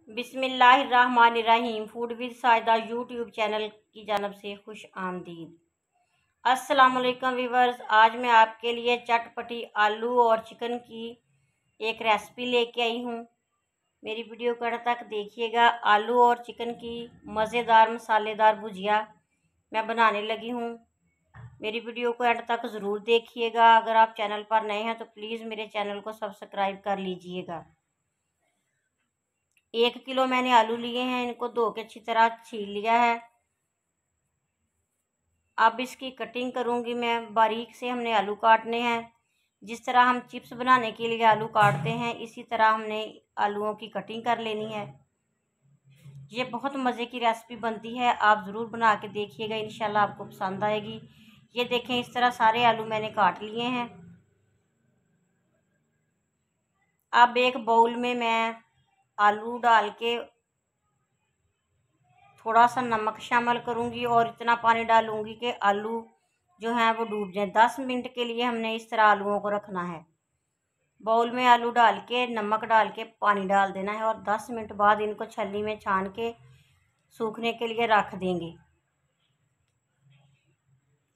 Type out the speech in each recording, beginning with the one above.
बिस्मिल्लाहिर्रहमानिर्रहीम। Food with Sahida YouTube channel की जानब से खुश आमदीद। अस्सलाम वालेकुम व्यूवर्स, आज मैं आपके लिए चटपटी आलू और चिकन की एक रेसिपी लेके आई हूँ। मेरी वीडियो को अंत तक देखिएगा। आलू और चिकन की मज़ेदार मसालेदार भुजिया मैं बनाने लगी हूँ। मेरी वीडियो को अंत तक ज़रूर देखिएगा। अगर आप चैनल पर नए हैं तो प्लीज़ मेरे चैनल को सब्सक्राइब कर लीजिएगा। 1 किलो मैंने आलू लिए हैं, इनको धो के अच्छी तरह छील लिया है। अब इसकी कटिंग करूंगी मैं। बारीक से हमने आलू काटने हैं। जिस तरह हम चिप्स बनाने के लिए आलू काटते हैं, इसी तरह हमने आलूओं की कटिंग कर लेनी है। ये बहुत मज़े की रेसिपी बनती है, आप ज़रूर बना के देखिएगा, इंशाल्लाह आपको पसंद आएगी। ये देखें, इस तरह सारे आलू मैंने काट लिए हैं। अब एक बाउल में मैं आलू डाल के थोड़ा सा नमक शामिल करूंगी और इतना पानी डालूंगी कि आलू जो हैं वो डूब जाए। 10 मिनट के लिए हमने इस तरह आलूओं को रखना है। बाउल में आलू डाल के नमक डाल के पानी डाल देना है और 10 मिनट बाद इनको छलनी में छान के सूखने के लिए रख देंगे।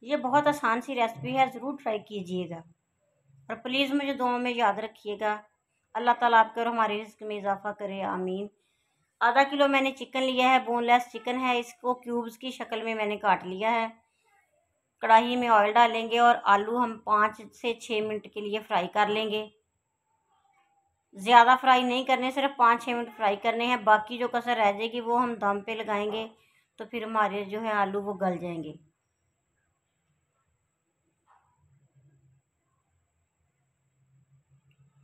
ये बहुत आसान सी रेसिपी है, ज़रूर ट्राई कीजिएगा और प्लीज़ मुझे दुआ में याद रखिएगा। अल्लाह ताला आपके और हमारे रिज़्क़ में इजाफ़ा करे, आमीन। आधा किलो मैंने चिकन लिया है, बोनलेस चिकन है। इसको क्यूब्स की शक्ल में मैंने काट लिया है। कढ़ाई में ऑयल डालेंगे और आलू हम 5 से 6 मिनट के लिए फ्राई कर लेंगे। ज़्यादा फ्राई नहीं करने, सिर्फ 5-6 मिनट फ्राई करने हैं। बाकी जो कसर रह जाएगी वो हम दम पे लगाएंगे, तो फिर हमारे जो है आलू वो गल जाएंगे।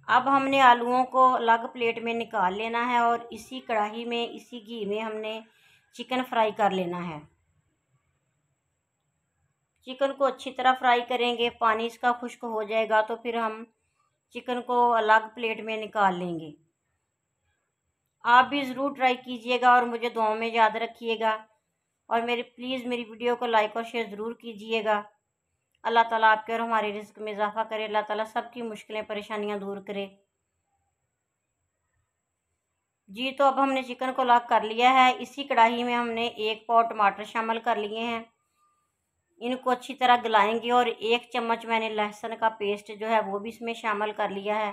अब हमने आलूओं को अलग प्लेट में निकाल लेना है और इसी कढ़ाई में, इसी घी में हमने चिकन फ्राई कर लेना है। चिकन को अच्छी तरह फ्राई करेंगे, पानी इसका खुश्क हो जाएगा तो फिर हम चिकन को अलग प्लेट में निकाल लेंगे। आप भी ज़रूर ट्राई कीजिएगा और मुझे दुआ में याद रखिएगा और प्लीज़ मेरी वीडियो को लाइक और शेयर ज़रूर कीजिएगा। अल्लाह ताला आपके और हमारे रिज़्क़ में इजाफ़ा करे। अल्लाह ताला सबकी मुश्किलें परेशानियां दूर करे। जी, तो अब हमने चिकन को अलग कर लिया है। इसी कढ़ाई में हमने 1 पाव टमाटर शामिल कर लिए हैं। इनको अच्छी तरह गलाएंगे और 1 चम्मच मैंने लहसुन का पेस्ट जो है वो भी इसमें शामिल कर लिया है।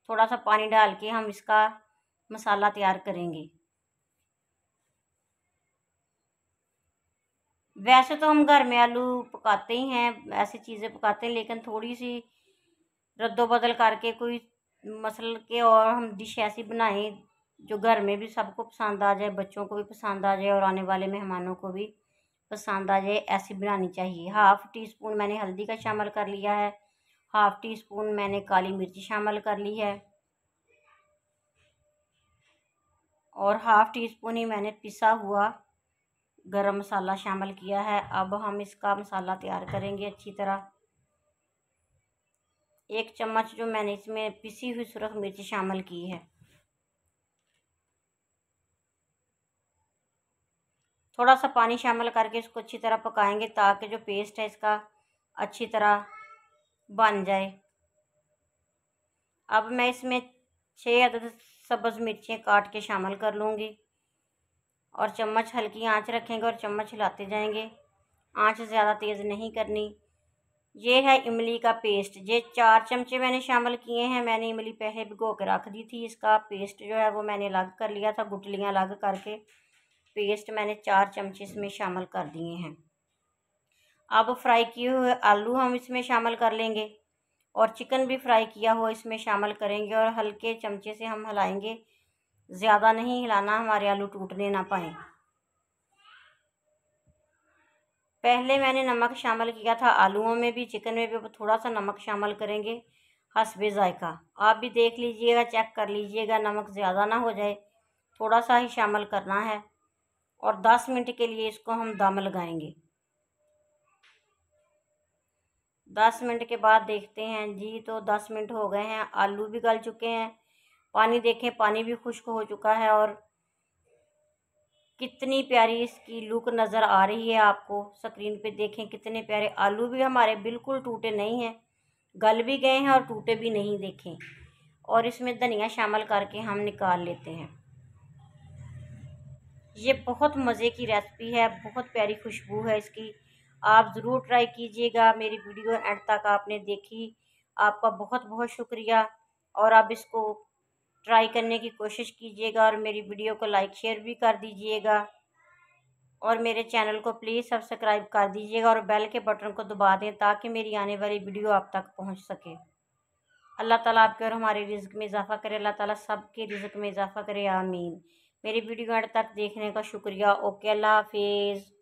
थोड़ा सा पानी डाल के हम इसका मसाला तैयार करेंगे। वैसे तो हम घर में आलू पकाते ही हैं, ऐसी चीज़ें पकाते हैं, लेकिन थोड़ी सी रद्दोबदल करके कोई मसल के और हम डिश ऐसी बनाएं जो घर में भी सबको पसंद आ जाए, बच्चों को भी पसंद आ जाए और आने वाले मेहमानों को भी पसंद आ जाए, ऐसी बनानी चाहिए। 1/2 टी स्पून मैंने हल्दी का शामिल कर लिया है। 1/2 टी स्पून मैंने काली मिर्ची शामिल कर ली है और 1/2 टी स्पून ही मैंने पिसा हुआ गरम मसाला शामिल किया है। अब हम इसका मसाला तैयार करेंगे अच्छी तरह। 1 चम्मच जो मैंने इसमें पिसी हुई सुरख मिर्च शामिल की है। थोड़ा सा पानी शामिल करके इसको अच्छी तरह पकाएंगे ताकि जो पेस्ट है इसका अच्छी तरह बन जाए। अब मैं इसमें 6 अदद सब्ज़ मिर्चें काट के शामिल कर लूँगी और चम्मच हल्की आंच रखेंगे और चम्मच हिलाते जाएंगे। आंच ज़्यादा तेज़ नहीं करनी। ये है इमली का पेस्ट, ये 4 चमचे मैंने शामिल किए हैं। मैंने इमली पहले भिगो के रख दी थी। इसका पेस्ट जो है वो मैंने अलग कर लिया था, गुठलियाँ अलग करके पेस्ट मैंने 4 चमचे इसमें शामिल कर दिए हैं। अब फ्राई किए हुए आलू हम इसमें शामिल कर लेंगे और चिकन भी फ्राई किया हुआ इसमें शामिल करेंगे और हल्के चमचे से हम हिलाएंगे, ज़्यादा नहीं हिलाना, हमारे आलू टूटने ना पाए। पहले मैंने नमक शामिल किया था आलूओं में भी, चिकन में भी। अब थोड़ा सा नमक शामिल करेंगे हस्बे ज़ायका। आप भी देख लीजिएगा, चेक कर लीजिएगा, नमक ज़्यादा ना हो जाए, थोड़ा सा ही शामिल करना है और 10 मिनट के लिए इसको हम दम लगाएंगे। 10 मिनट के बाद देखते हैं जी, तो 10 मिनट हो गए हैं, आलू भी गल चुके हैं। पानी देखें, पानी भी खुश्क हो चुका है और कितनी प्यारी इसकी लुक नज़र आ रही है आपको। स्क्रीन पे देखें कितने प्यारे आलू भी हमारे बिल्कुल टूटे नहीं हैं, गल भी गए हैं और टूटे भी नहीं, देखें। और इसमें धनिया शामिल करके हम निकाल लेते हैं। ये बहुत मज़े की रेसिपी है, बहुत प्यारी खुशबू है इसकी। आप ज़रूर ट्राई कीजिएगा। मेरी वीडियो एंड तक आपने देखी, आपका बहुत बहुत शुक्रिया। और आप इसको ट्राई करने की कोशिश कीजिएगा और मेरी वीडियो को लाइक शेयर भी कर दीजिएगा और मेरे चैनल को प्लीज़ सब्सक्राइब कर दीजिएगा और बेल के बटन को दबा दें ताकि मेरी आने वाली वीडियो आप तक पहुंच सके। अल्लाह ताला आपके और हमारे रिज़्क में इजाफ़ा करे। अल्लाह ताला सबके रिज़्क में इजाफ़ा करे, आमीन। मेरी वीडियो एंड तक देखने का शुक्रिया। ओके, अल्लाह हाफिज़।